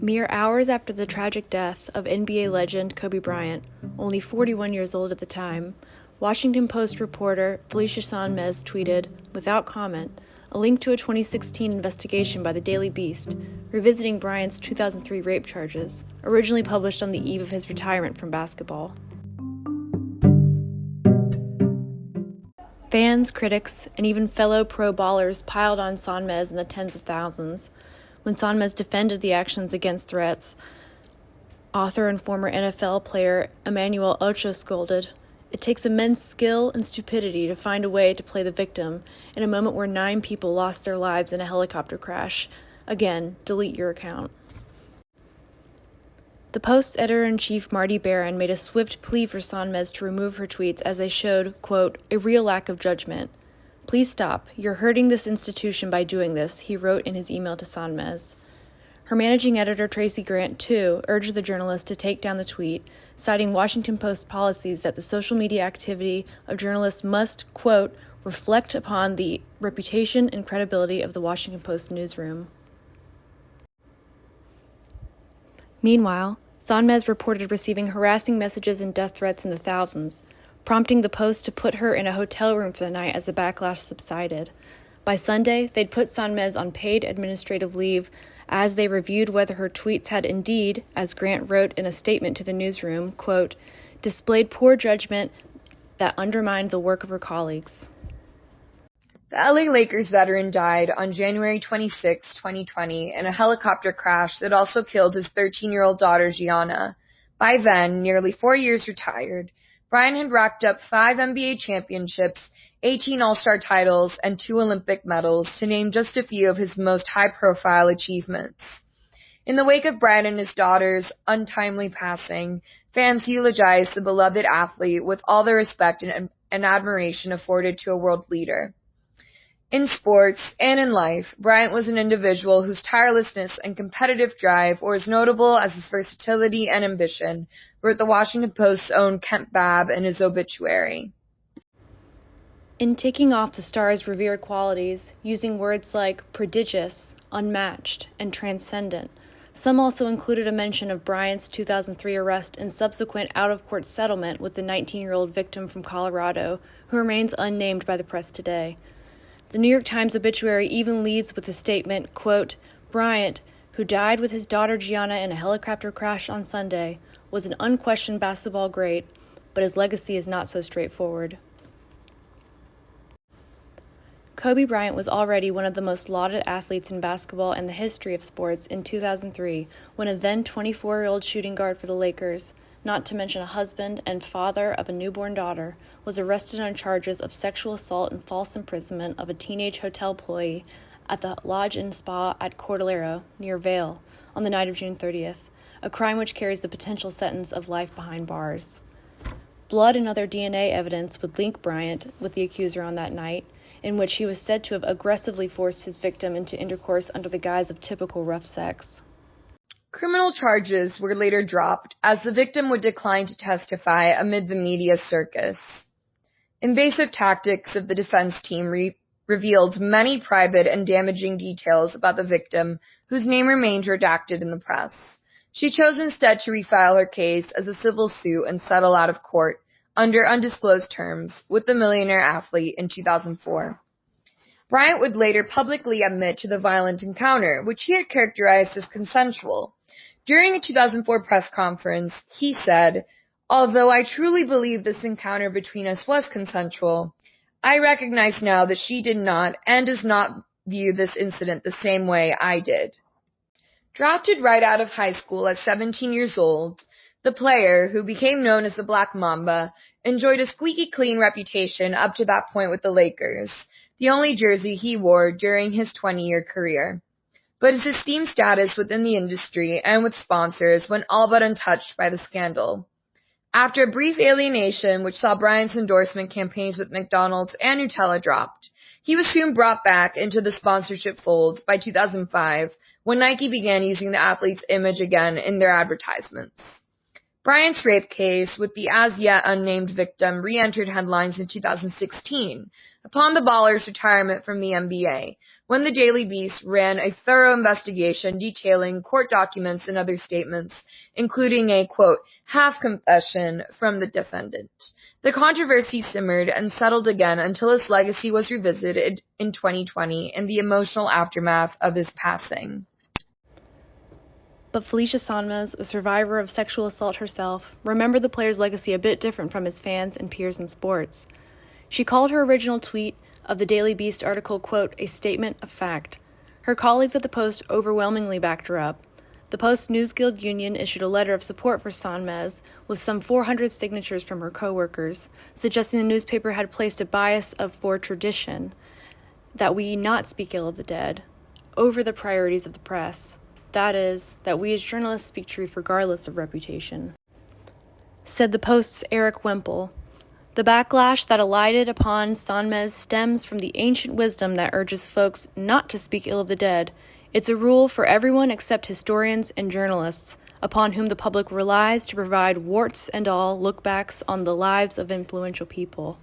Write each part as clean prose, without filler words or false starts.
Mere hours after the tragic death of NBA legend Kobe Bryant, only 41 years old at the time, Washington Post reporter Felicia Sonmez tweeted, without comment, a link to a 2016 investigation by the Daily Beast, revisiting Bryant's 2003 rape charges, originally published on the eve of his retirement from basketball. Fans, critics, and even fellow pro ballers piled on Sonmez in the tens of thousands. When Sonmez defended the actions against threats, author and former NFL player Emmanuel Ocho scolded, "It takes immense skill and stupidity to find a way to play the victim in a moment where 9 people lost their lives in a helicopter crash. Again, delete your account." The Post's editor-in-chief Marty Baron made a swift plea for Sonmez to remove her tweets as they showed, quote, "a real lack of judgment. Please stop. You're hurting this institution by doing this," he wrote in his email to Sonmez. Her managing editor, Tracy Grant, too, urged the journalist to take down the tweet, citing Washington Post policies that the social media activity of journalists must, quote, reflect upon the reputation and credibility of the Washington Post newsroom. Meanwhile, Sonmez reported receiving harassing messages and death threats in the thousands, prompting the Post to put her in a hotel room for the night as the backlash subsided. By Sunday, they'd put Sonmez on paid administrative leave as they reviewed whether her tweets had indeed, as Grant wrote in a statement to the newsroom, quote, displayed poor judgment that undermined the work of her colleagues. The LA Lakers veteran died on January 26, 2020, in a helicopter crash that also killed his 13-year-old daughter, Gianna. By then, nearly 4 years retired, Bryant had racked up 5 NBA championships, 18 All-Star titles, and 2 Olympic medals, to name just a few of his most high-profile achievements. In the wake of Bryant and his daughter's untimely passing, fans eulogized the beloved athlete with all the respect and admiration afforded to a world leader. In sports and in life, Bryant was an individual whose tirelessness and competitive drive were as notable as his versatility and ambition, wrote the Washington Post's own Kent Babb in his obituary. In ticking off the star's revered qualities, using words like prodigious, unmatched, and transcendent, some also included a mention of Bryant's 2003 arrest and subsequent out-of-court settlement with the 19-year-old victim from Colorado, who remains unnamed by the press today. The New York Times obituary even leads with the statement, quote, Bryant, who died with his daughter Gianna in a helicopter crash on Sunday, was an unquestioned basketball great, but his legacy is not so straightforward. Kobe Bryant was already one of the most lauded athletes in basketball and the history of sports in 2003 when a then 24-year-old shooting guard for the Lakers, not to mention a husband and father of a newborn daughter, was arrested on charges of sexual assault and false imprisonment of a teenage hotel employee at the Lodge and Spa at Cordillera, near Vail, on the night of June 30th, a crime which carries the potential sentence of life behind bars. Blood and other DNA evidence would link Bryant with the accuser on that night, in which he was said to have aggressively forced his victim into intercourse under the guise of typical rough sex. Criminal charges were later dropped as the victim would decline to testify amid the media circus. Invasive tactics of the defense team revealed many private and damaging details about the victim, whose name remained redacted in the press. She chose instead to refile her case as a civil suit and settle out of court, under undisclosed terms, with the millionaire athlete in 2004. Bryant would later publicly admit to the violent encounter, which he had characterized as consensual. During a 2004 press conference, he said, "Although I truly believe this encounter between us was consensual, I recognize now that she did not and does not view this incident the same way I did." Drafted right out of high school at 17 years old, the player, who became known as the Black Mamba, enjoyed a squeaky clean reputation up to that point with the Lakers, the only jersey he wore during his 20-year career. But his esteemed status within the industry and with sponsors went all but untouched by the scandal. After a brief alienation which saw Bryant's endorsement campaigns with McDonald's and Nutella dropped, he was soon brought back into the sponsorship fold by 2005, when Nike began using the athlete's image again in their advertisements. Bryant's rape case with the as-yet unnamed victim re-entered headlines in 2016, upon the baller's retirement from the NBA, when the Daily Beast ran a thorough investigation detailing court documents and other statements, including a, quote, half confession from the defendant. The controversy simmered and settled again until his legacy was revisited in 2020 in the emotional aftermath of his passing. But Felicia Sonmez, a survivor of sexual assault herself, remembered the player's legacy a bit different from his fans and peers in sports. She called her original tweet of the Daily Beast article, quote, a statement of fact. Her colleagues at the Post overwhelmingly backed her up. The Post News Guild Union issued a letter of support for Sonmez with some 400 signatures from her co-workers, suggesting the newspaper had placed a bias for tradition, that we not speak ill of the dead, over the priorities of the press. That is, that we as journalists speak truth regardless of reputation. Said the Post's Eric Wemple, the backlash that alighted upon Sonmez stems from the ancient wisdom that urges folks not to speak ill of the dead. It's a rule for everyone except historians and journalists, upon whom the public relies to provide warts and all lookbacks on the lives of influential people.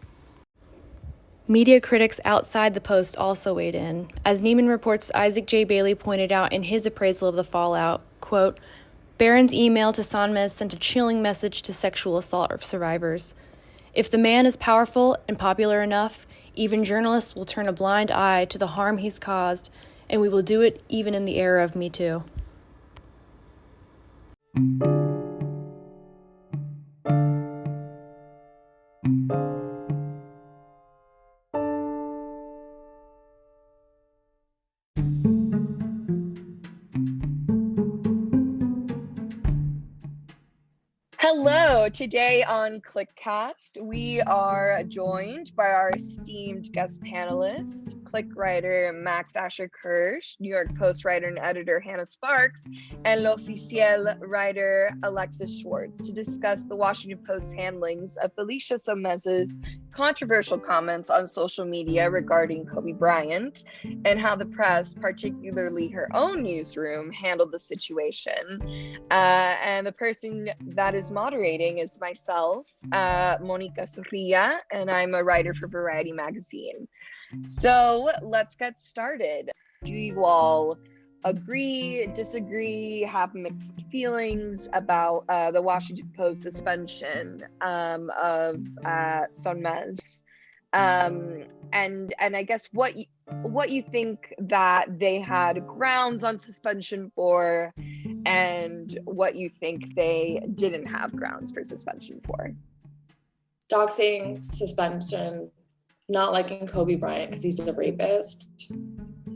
Media critics outside the Post also weighed in. As Neiman Report's Isaac J. Bailey pointed out in his appraisal of the fallout, quote, Barron's email to Sonmez sent a chilling message to sexual assault survivors. If the man is powerful and popular enough, even journalists will turn a blind eye to the harm he's caused, and we will do it even in the era of Me Too. Hello, today on Clickcast, we are joined by our esteemed guest panelist, Click writer Max Asher Kirsch, New York Post writer and editor Hannah Sparks, and L'Officiel writer Alexis Schwartz to discuss the Washington Post's handlings of Felicia Sonmez's controversial comments on social media regarding Kobe Bryant and how the press, particularly her own newsroom, handled the situation. And the person that is moderating is myself, Monica Surria, and I'm a writer for Variety magazine. So let's get started. Do you all agree, disagree, have mixed feelings about the Washington Post suspension of Sonmez? And I guess what you think that they had grounds on suspension for, and what you think they didn't have grounds for suspension for. Doxing, suspension, not liking Kobe Bryant because he's a rapist.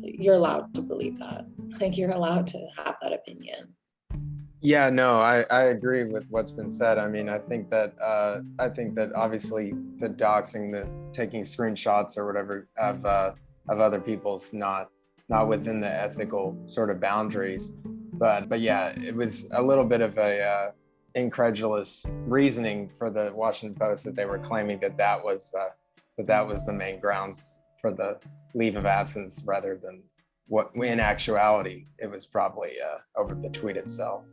You're allowed to believe that. Like, you're allowed to have that opinion. Yeah, no, I agree with what's been said. I mean, I think that obviously the doxing, the taking screenshots or whatever of other people's not within the ethical sort of boundaries. But yeah, it was a little bit of a incredulous reasoning for the Washington Post that they were claiming that was the main grounds for the leave of absence, rather than what in actuality it was probably over the tweet itself.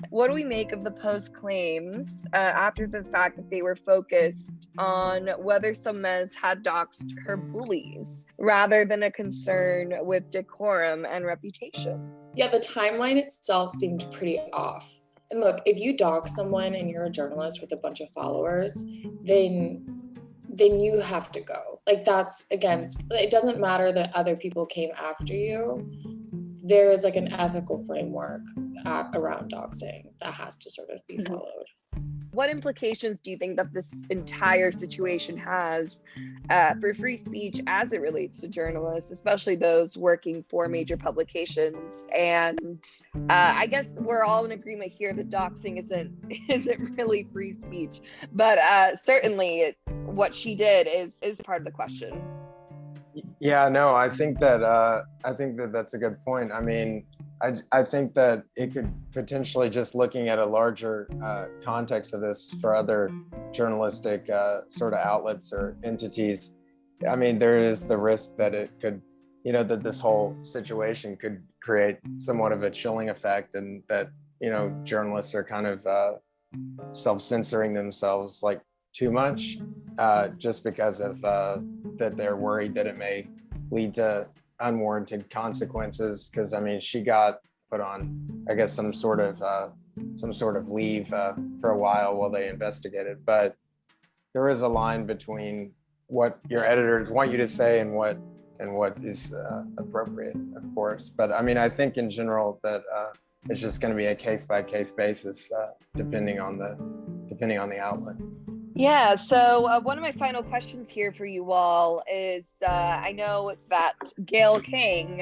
What do we make of the Post claims after the fact that they were focused on whether Sonmez had doxed her bullies rather than a concern with decorum and reputation? Yeah, the timeline itself seemed pretty off. And look, if you dox someone and you're a journalist with a bunch of followers, then you have to go. Like, that's against, it doesn't matter that other people came after you. There is like an ethical framework around doxing that has to sort of be followed. What implications do you think that this entire situation has for free speech as it relates to journalists, especially those working for major publications? And I guess we're all in agreement here that doxing isn't really free speech, but certainly what she did is part of the question. Yeah, no, I think that that's a good point. I mean, I think that it could potentially, just looking at a larger context of this for other journalistic sort of outlets or entities, I mean, there is the risk that it could, that this whole situation could create somewhat of a chilling effect, and that, journalists are kind of self-censoring themselves like too much, just because of that they're worried that it may lead to unwarranted consequences, because I mean she got put on, I guess, some sort of leave for a while they investigated. But there is a line between what your editors want you to say and what is appropriate, of course. But I mean, I think in general that it's just going to be a case by case basis, depending on the outlet. Yeah, so one of my final questions here for you all is, I know that Gayle King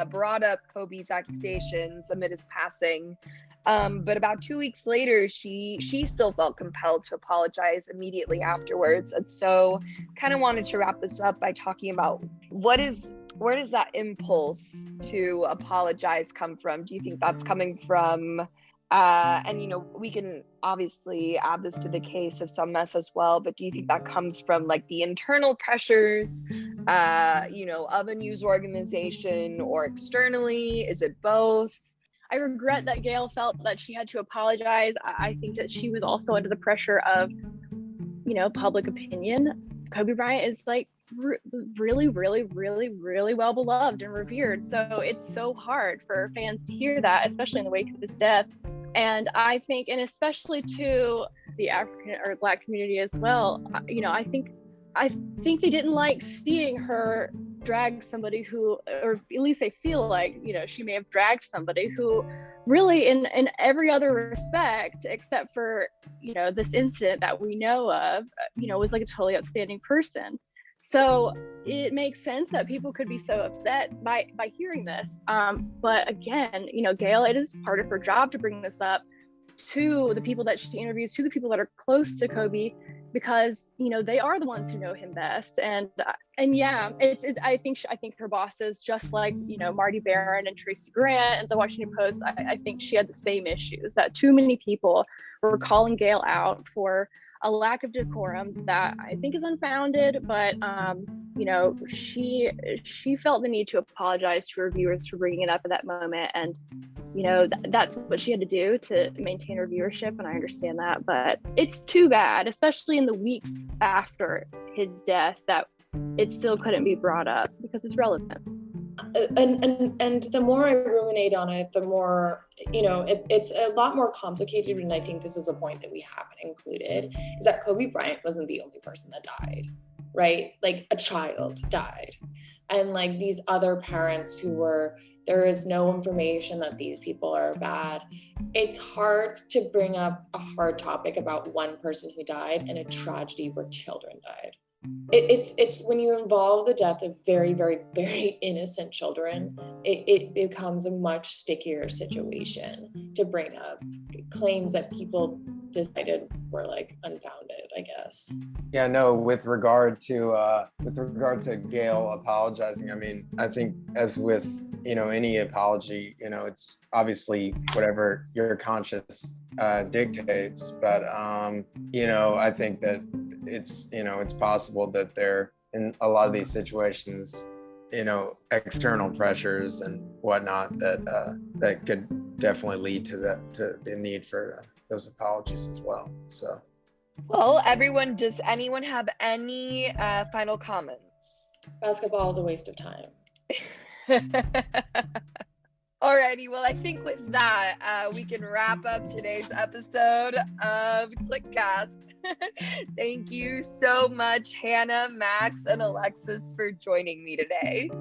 brought up Kobe's accusations amid his passing, but about 2 weeks later, she still felt compelled to apologize immediately afterwards. And so kind of wanted to wrap this up by talking about where does that impulse to apologize come from? Do you think that's coming from and, you know, we can obviously add this to the case of some mess as well, but do you think that comes from like the internal pressures, you know, of a news organization, or externally? Is it both? I regret that Gayle felt that she had to apologize. I think that she was also under the pressure of, you know, public opinion. Kobe Bryant is like really, really, really, really well beloved and revered. So it's so hard for fans to hear that, especially in the wake of his death. And I think, and especially to the African or Black community as well, you know, I think they didn't like seeing her drag somebody who, or at least they feel like, you know, she may have dragged somebody who really in every other respect, except for, you know, this incident that we know of, you know, was like a totally upstanding person. So it makes sense that people could be so upset by hearing this. But again, you know, Gayle, it is part of her job to bring this up to the people that she interviews, to the people that are close to Kobe, because, you know, they are the ones who know him best. And yeah, it's I think her bosses, just like, you know, Marty Baron and Tracy Grant at the Washington Post, I think she had the same issues, that too many people were calling Gayle out for a lack of decorum that I think is unfounded, but you know, she felt the need to apologize to her viewers for bringing it up at that moment, and you know, that's what she had to do to maintain her viewership, and I understand that. But it's too bad, especially in the weeks after his death, that it still couldn't be brought up because it's relevant. And the more I ruminate on it, the more, you know, it's a lot more complicated. And I think this is a point that we haven't included, is that Kobe Bryant wasn't the only person that died, right? Like a child died. And like these other parents who were, there is no information that these people are bad. It's hard to bring up a hard topic about one person who died and a tragedy where children died. It's when you involve the death of very, very, very innocent children, it becomes a much stickier situation to bring up claims that people decided were like unfounded, I guess. Yeah, no, with regard to Gayle apologizing, I mean, I think as with, you know, any apology, you know, it's obviously whatever your conscience dictates, but you know, I think that it's, you know, it's possible that there, in a lot of these situations, you know, external pressures and whatnot that could definitely lead to the need for those apologies as well. So, well, everyone, does anyone have any final comments? Basketball is a waste of time. Alrighty, well, I think with that, we can wrap up today's episode of Clickcast. Thank you so much, Hannah, Max, and Alexis, for joining me today.